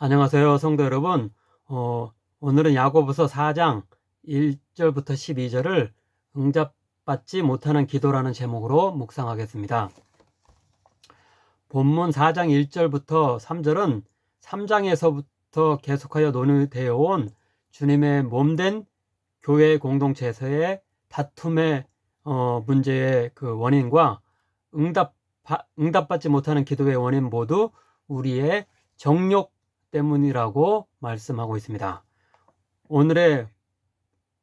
안녕하세요, 성도 여러분. 오늘은 야고보서 4장 1절부터 12절을 응답받지 못하는 기도라는 제목으로 묵상하겠습니다. 본문 4장 1절부터 3절은 3장에서부터 계속하여 논의되어 온 주님의 몸된 교회 공동체에서의 다툼의 문제의 그 원인과 응답받지 못하는 기도의 원인 모두 우리의 정욕 때문이라고 말씀하고 있습니다. 오늘의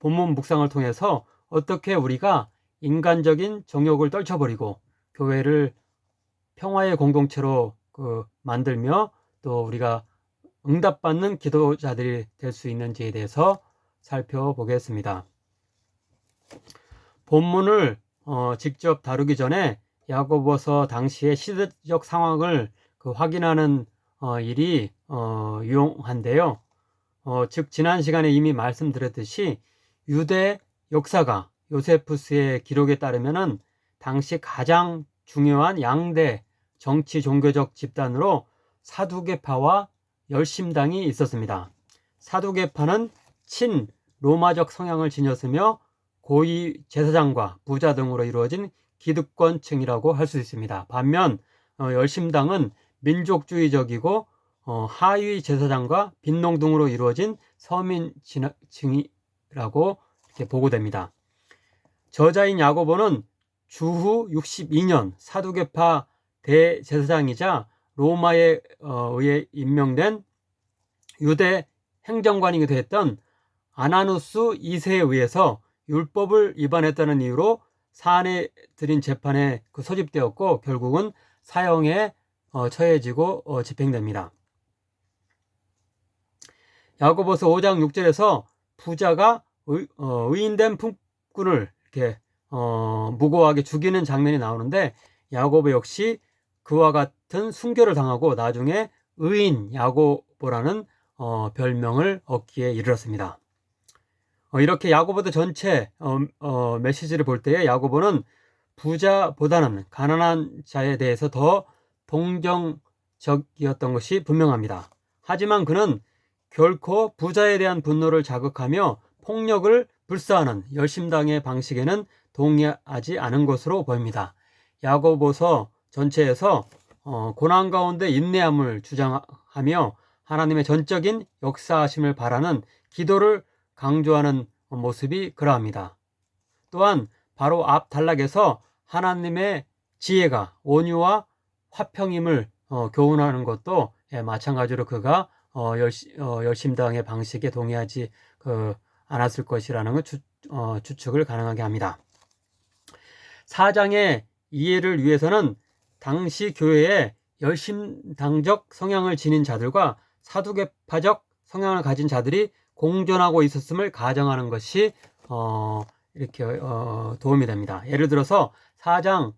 본문 묵상을 통해서 어떻게 우리가 인간적인 정욕을 떨쳐버리고 교회를 평화의 공동체로 만들며 또 우리가 응답받는 기도자들이 될 수 있는지에 대해서 살펴보겠습니다. 본문을 직접 다루기 전에 야고보서 당시의 시대적 상황을 확인하는 일이 유용한데요. 즉 지난 시간에 이미 말씀드렸듯이 유대 역사가 요세푸스의 기록에 따르면은 당시 가장 중요한 양대 정치 종교적 집단으로 사두개파와 열심당이 있었습니다. 사두개파는 친 로마적 성향을 지녔으며 고위 제사장과 부자 등으로 이루어진 기득권층이라고 할 수 있습니다. 반면 열심당은 민족주의적이고 하위 제사장과 빈농 등으로 이루어진 서민층이라고 이렇게 보고됩니다. 저자인 야고보는 주후 62년 사두개파 대제사장이자 로마에 의해 임명된 유대 행정관이기도 했던 아나누스 2세에 의해서 율법을 위반했다는 이유로 사안에 들인 재판에 소집되었고 결국은 사형에 처해지고 집행됩니다. 야고보서 5장 6절에서 부자가 의인된 품꾼을 이렇게 무고하게 죽이는 장면이 나오는데 야고보 역시 그와 같은 순교를 당하고 나중에 의인 야고보라는 별명을 얻기에 이르렀습니다. 이렇게 야고보서 전체 메시지를 볼 때에 야고보는 부자보다는 가난한 자에 대해서 더 동정적이었던 것이 분명합니다. 하지만 그는 결코 부자에 대한 분노를 자극하며 폭력을 불사하는 열심당의 방식에는 동의하지 않은 것으로 보입니다. 야고보서 전체에서 고난 가운데 인내함을 주장하며 하나님의 전적인 역사하심을 바라는 기도를 강조하는 모습이 그러합니다. 또한 바로 앞 단락에서 하나님의 지혜가 온유와 화평임을 교훈하는 것도 마찬가지로 그가 열심당의 방식에 동의하지 않았을 것이라는 걸 추측을 가능하게 합니다. 4장의 이해를 위해서는 당시 교회에 열심당적 성향을 지닌 자들과 사두개파적 성향을 가진 자들이 공존하고 있었음을 가정하는 것이 이렇게 도움이 됩니다. 예를 들어서 4장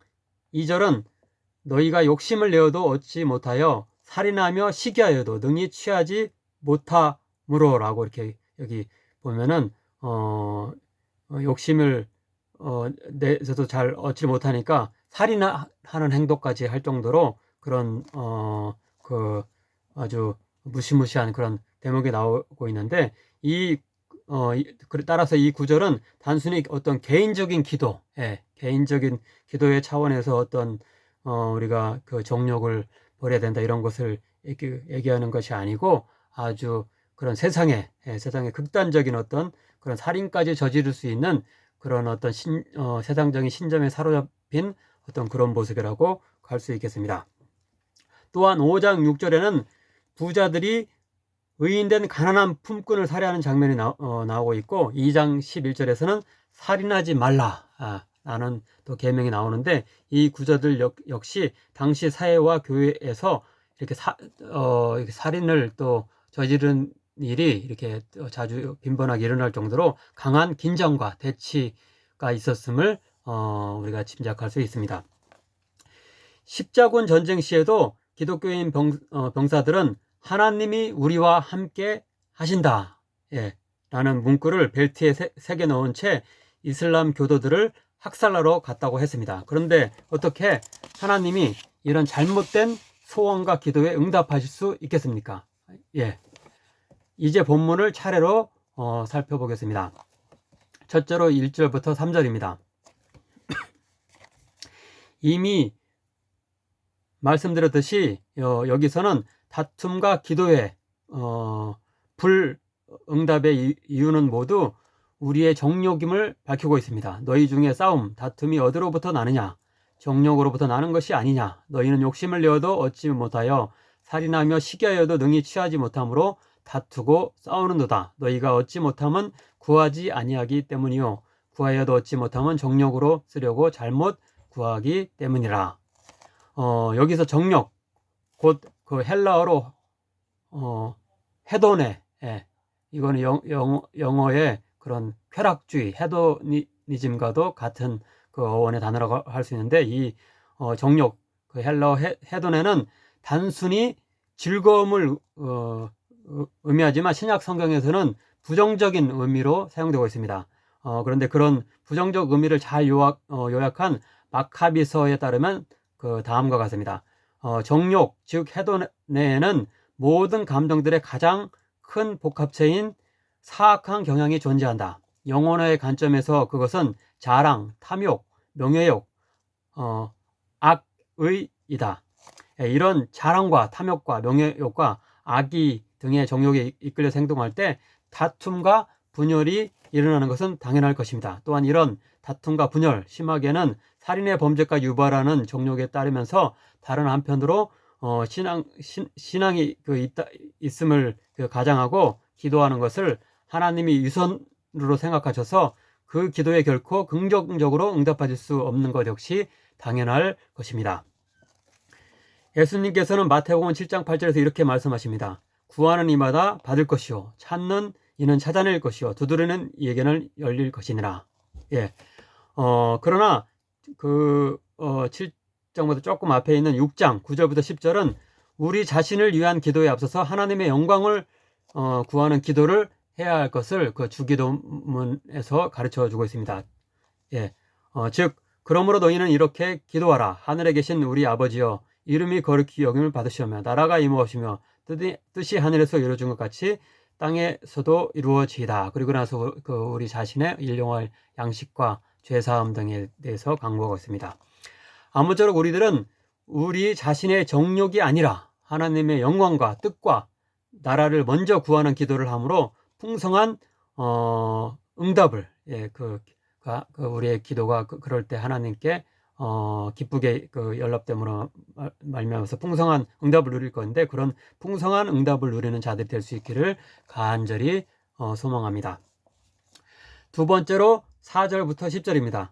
2절은 너희가 욕심을 내어도 얻지 못하여 살인하며 시기하여도 능히 취하지 못하므로 라고 이렇게 여기 보면은 욕심을 내서도 잘 얻지 못하니까 살인하는 행동까지 할 정도로 그런 아주 무시무시한 그런 대목이 나오고 있는데 따라서 이 구절은 단순히 어떤 개인적인 기도, 개인적인 기도의 차원에서 어떤 우리가 정욕을 버려야 된다 이런 것을 얘기하는 것이 아니고 아주 그런 세상에 극단적인 어떤 그런 살인까지 저지를 수 있는 그런 어떤 세상적인 신점에 사로잡힌 어떤 그런 모습이라고 할 수 있겠습니다. 또한 5장 6절에는 부자들이 의인된 가난한 품꾼을 살해하는 장면이 나오고 있고 2장 11절에서는 살인하지 말라 라는 또 계명이 나오는데 이 구절들 역시 당시 사회와 교회에서 이렇게 살인을 또 저지른 일이 이렇게 자주 빈번하게 일어날 정도로 강한 긴장과 대치가 있었음을 우리가 짐작할 수 있습니다. 십자군 전쟁 시에도 기독교인 병사들은 하나님이 우리와 함께 하신다 라는 문구를 벨트에 새겨 넣은 채 이슬람 교도들을 학살하러 갔다고 했습니다. 그런데 어떻게 하나님이 이런 잘못된 소원과 기도에 응답하실 수 있겠습니까? 예. 이제 본문을 차례로 살펴보겠습니다. 첫째로 1절부터 3절입니다. 이미 말씀드렸듯이 여기서는 다툼과 기도의 불응답의 이유는 모두 우리의 정욕임을 밝히고 있습니다. 너희 중에 싸움, 다툼이 어디로부터 나느냐? 정욕으로부터 나는 것이 아니냐? 너희는 욕심을 내어도 얻지 못하여 살인하며 시기하여도 능히 취하지 못하므로 다투고 싸우는도다. 너희가 얻지 못함은 구하지 아니하기 때문이요 구하여도 얻지 못함은 정욕으로 쓰려고 잘못 구하기 때문이라. 여기서 정욕, 곧 그 헬라어로 헤도네, 예, 이거는 영어의 그런 쾌락주의, 헤도니즘과도 같은 그 어원의 단어라고 할 수 있는데, 이 정욕, 그 헬라어 헤도네는 단순히 즐거움을 의미하지만 신약 성경에서는 부정적인 의미로 사용되고 있습니다. 그런데 그런 부정적 의미를 잘 요약한 마카비서에 따르면 그 다음과 같습니다. 정욕, 즉 헤도네에는 모든 감정들의 가장 큰 복합체인 사악한 경향이 존재한다. 영혼의 관점에서 그것은 자랑, 탐욕, 명예욕, 악의이다. 이런 자랑과 탐욕과 명예욕과 악의 등의 정욕에 이끌려서 행동할 때 다툼과 분열이 일어나는 것은 당연할 것입니다. 또한 이런 다툼과 분열, 심하게는 살인의 범죄가 유발하는 정욕에 따르면서 다른 한편으로 신앙이 있음을 가장하고 기도하는 것을 하나님이 유선으로 생각하셔서 그 기도에 결코 긍정적으로 응답하실 수 없는 것 역시 당연할 것입니다. 예수님께서는 마태복음 7장 8절에서 이렇게 말씀하십니다. 구하는 이마다 받을 것이요 찾는 이는 찾아낼 것이요 두드리는 이에게는 열릴 것이니라. 예. 그러나 그 7장보다 조금 앞에 있는 6장 9절부터 10절은 우리 자신을 위한 기도에 앞서서 하나님의 영광을 구하는 기도를 해야 할 것을 그 주기도문에서 가르쳐 주고 있습니다. 예. 즉 그러므로 너희는 이렇게 기도하라. 하늘에 계신 우리 아버지여 이름이 거룩히 여김을 받으시오며 나라가 임하시며 뜻이 하늘에서 이루어진 것 같이 땅에서도 이루어지이다. 그리고 나서 우리 자신의 일용할 양식과 죄사함 등에 대해서 강구하고 있습니다. 아무쪼록 우리들은 우리 자신의 정욕이 아니라 하나님의 영광과 뜻과 나라를 먼저 구하는 기도를 함으로 풍성한 응답을, 예, 우리의 기도가 그럴 때 하나님께 기쁘게 연락됨으로 말미암아서 풍성한 응답을 누릴 건데, 그런 풍성한 응답을 누리는 자들이 될 수 있기를 간절히 소망합니다. 두 번째로 4절부터 10절입니다.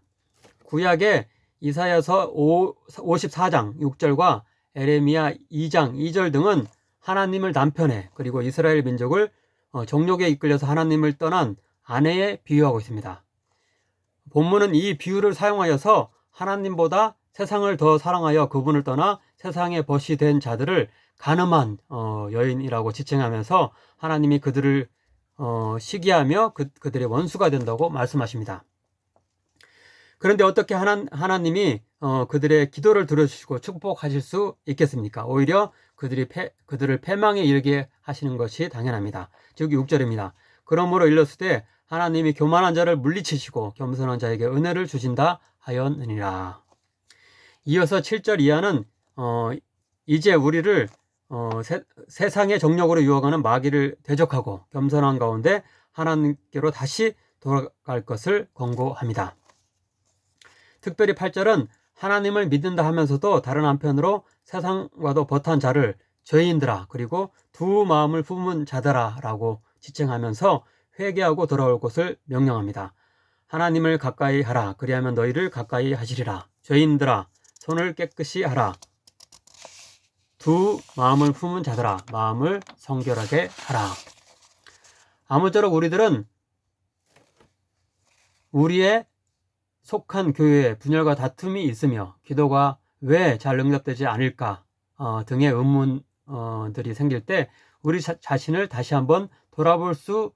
구약의 이사야서 54장 6절과 에레미야 2장 2절 등은 하나님을 남편에, 그리고 이스라엘 민족을 정욕에 이끌려서 하나님을 떠난 아내에 비유하고 있습니다. 본문은 이 비유를 사용하여서 하나님보다 세상을 더 사랑하여 그분을 떠나 세상의 벗이 된 자들을 간음한 여인이라고 지칭하면서 하나님이 그들을 시기하며 그들의 원수가 된다고 말씀하십니다. 그런데 어떻게 하나님이 그들의 기도를 들어주시고 축복하실 수 있겠습니까? 오히려 그들을 패망에 이르게 하시는 것이 당연합니다. 즉 6절입니다. 그러므로 일렀으되 하나님이 교만한 자를 물리치시고 겸손한 자에게 은혜를 주신다 하였느니라. 이어서 7절 이하는 이제 우리를 세상의 정욕으로 유혹하는 마귀를 대적하고 겸손한 가운데 하나님께로 다시 돌아갈 것을 권고합니다. 특별히 8절은 하나님을 믿는다 하면서도 다른 한편으로 세상과도 벗한 자를 죄인들아, 그리고 두 마음을 품은 자들아 라고 지칭하면서 회개하고 돌아올 것을 명령합니다. 하나님을 가까이 하라. 그리하면 너희를 가까이 하시리라. 죄인들아, 손을 깨끗이 하라. 두 마음을 품은 자들아, 마음을 성결하게 하라. 아무쪼록 우리들은 우리의 속한 교회에 분열과 다툼이 있으며 기도가 왜 잘 응답되지 않을까 등의 의문들이 생길 때 우리 자신을 다시 한번 돌아볼 수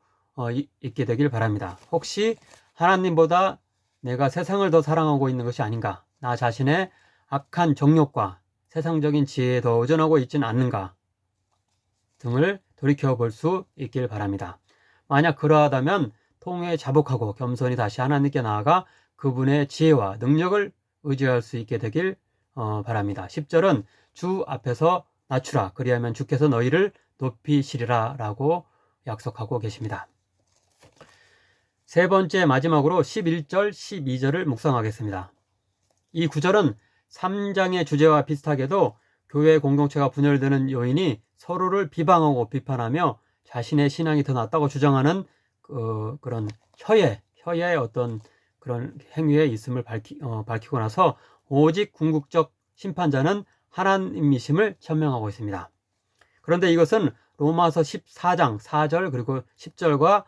있게 되길 바랍니다. 혹시 하나님보다 내가 세상을 더 사랑하고 있는 것이 아닌가? 나 자신의 악한 정욕과 세상적인 지혜에 더 의존하고 있지는 않는가? 등을 돌이켜 볼 수 있길 바랍니다. 만약 그러하다면 통회에 자복하고 겸손히 다시 하나님께 나아가 그분의 지혜와 능력을 의지할 수 있게 되길 바랍니다. 10절은 주 앞에서 낮추라 그리하면 주께서 너희를 높이시리라 라고 약속하고 계십니다. 세 번째 마지막으로 11절, 12절을 묵상하겠습니다. 이 구절은 3장의 주제와 비슷하게도 교회 공동체가 분열되는 요인이 서로를 비방하고 비판하며 자신의 신앙이 더 낫다고 주장하는 그런 혀의 어떤 그런 행위에 있음을 밝히고 나서 오직 궁극적 심판자는 하나님이심을 천명하고 있습니다. 그런데 이것은 로마서 14장 4절 그리고 10절과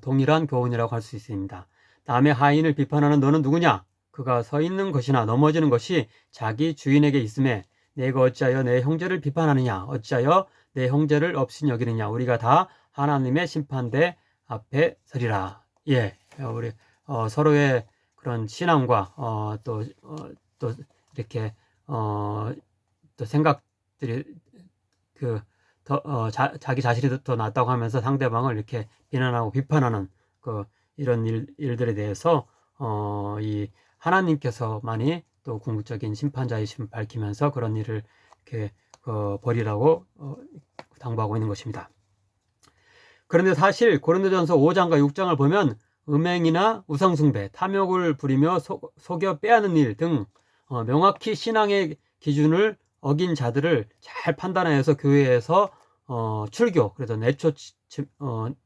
동일한 교훈이라고 할 수 있습니다. 남의 하인을 비판하는 너는 누구냐? 그가 서 있는 것이나 넘어지는 것이 자기 주인에게 있음에 내가 어찌하여 내 형제를 비판하느냐? 어찌하여 내 형제를 없인 여기느냐? 우리가 다 하나님의 심판대 앞에 서리라. 예, 우리 서로의 그런 신앙과 또 이렇게 또 생각들이 자기 자신이 더 낫다고 하면서 상대방을 이렇게 비난하고 비판하는 이런 일들에 대해서 이 하나님께서만이 또 궁극적인 심판자이심을 밝히면서 그런 일을 이렇게 버리라고 당부하고 있는 것입니다. 그런데 사실 고린도전서 5장과 6장을 보면 음행이나 우상숭배, 탐욕을 부리며 속여 빼앗는 일 등 명확히 신앙의 기준을 어긴 자들을 잘 판단하여서 교회에서 출교, 그래서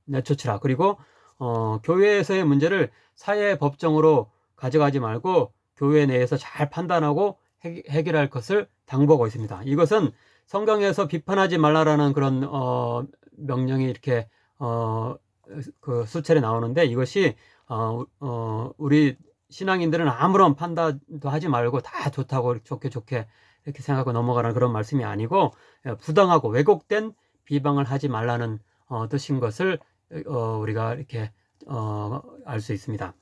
내쫓으라. 그리고 교회에서의 문제를 사회 법정으로 가져가지 말고 교회 내에서 잘 판단하고 해결할 것을 당부하고 있습니다. 이것은 성경에서 비판하지 말라라는 그런 명령이 이렇게 그 수차례 나오는데 이것이 우리 신앙인들은 아무런 판단도 하지 말고 다 좋다고 좋게 이렇게 생각하고 넘어가는 그런 말씀이 아니고 부당하고 왜곡된 비방을 하지 말라는 뜻인 것을 우리가 이렇게 알 수 있습니다.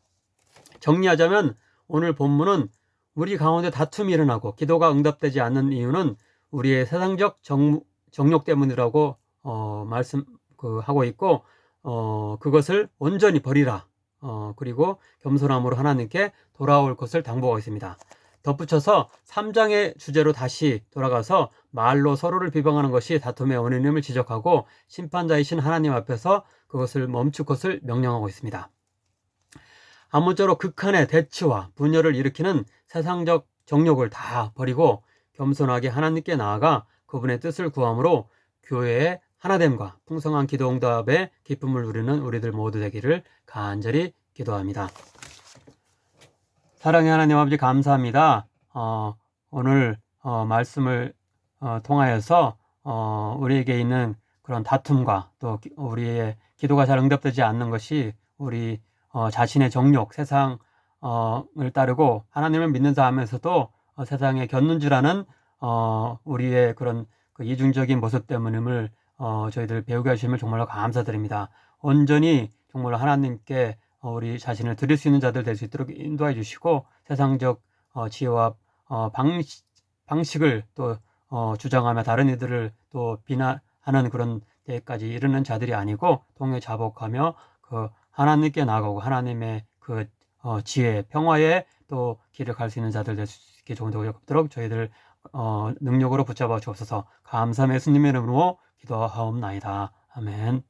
정리하자면 오늘 본문은 우리 가운데 다툼이 일어나고 기도가 응답되지 않는 이유는 우리의 세상적 정욕 때문이라고 하고 있고 그것을 온전히 버리라. 그리고 겸손함으로 하나님께 돌아올 것을 당부하고 있습니다. 덧붙여서 3장의 주제로 다시 돌아가서 말로 서로를 비방하는 것이 다툼의 원인임을 지적하고 심판자이신 하나님 앞에서 그것을 멈출 것을 명령하고 있습니다. 아무쪼록 극한의 대치와 분열을 일으키는 세상적 정욕을 다 버리고 겸손하게 하나님께 나아가 그분의 뜻을 구함으로 교회의 하나됨과 풍성한 기도 응답의 기쁨을 누리는 우리들 모두 되기를 간절히 기도합니다. 사랑의 하나님 아버지 감사합니다. 오늘 말씀을 통하여서 우리에게 있는 그런 다툼과 또 우리의 기도가 잘 응답되지 않는 것이 우리 자신의 정욕, 세상을 따르고 하나님을 믿는다 하면서도 세상에 곁눈질하는 우리의 그런 이중적인 모습 때문임을 저희들 배우게 하심을 정말로 감사드립니다. 온전히 정말로 하나님께 우리 자신을 드릴 수 있는 자들 될 수 있도록 인도해 주시고 세상적 지혜와 방식을 또 주장하며 다른 이들을 또 비난하는 그런 데까지 이르는 자들이 아니고 통해 자복하며 그 하나님께 나아가고 하나님의 그 지혜, 평화에 또 길을 갈 수 있는 자들 될 수 있게 도록 저희들 능력으로 붙잡아 주옵소서. 감사함의 예수님의 이름으로 기도하옵나이다. 아멘.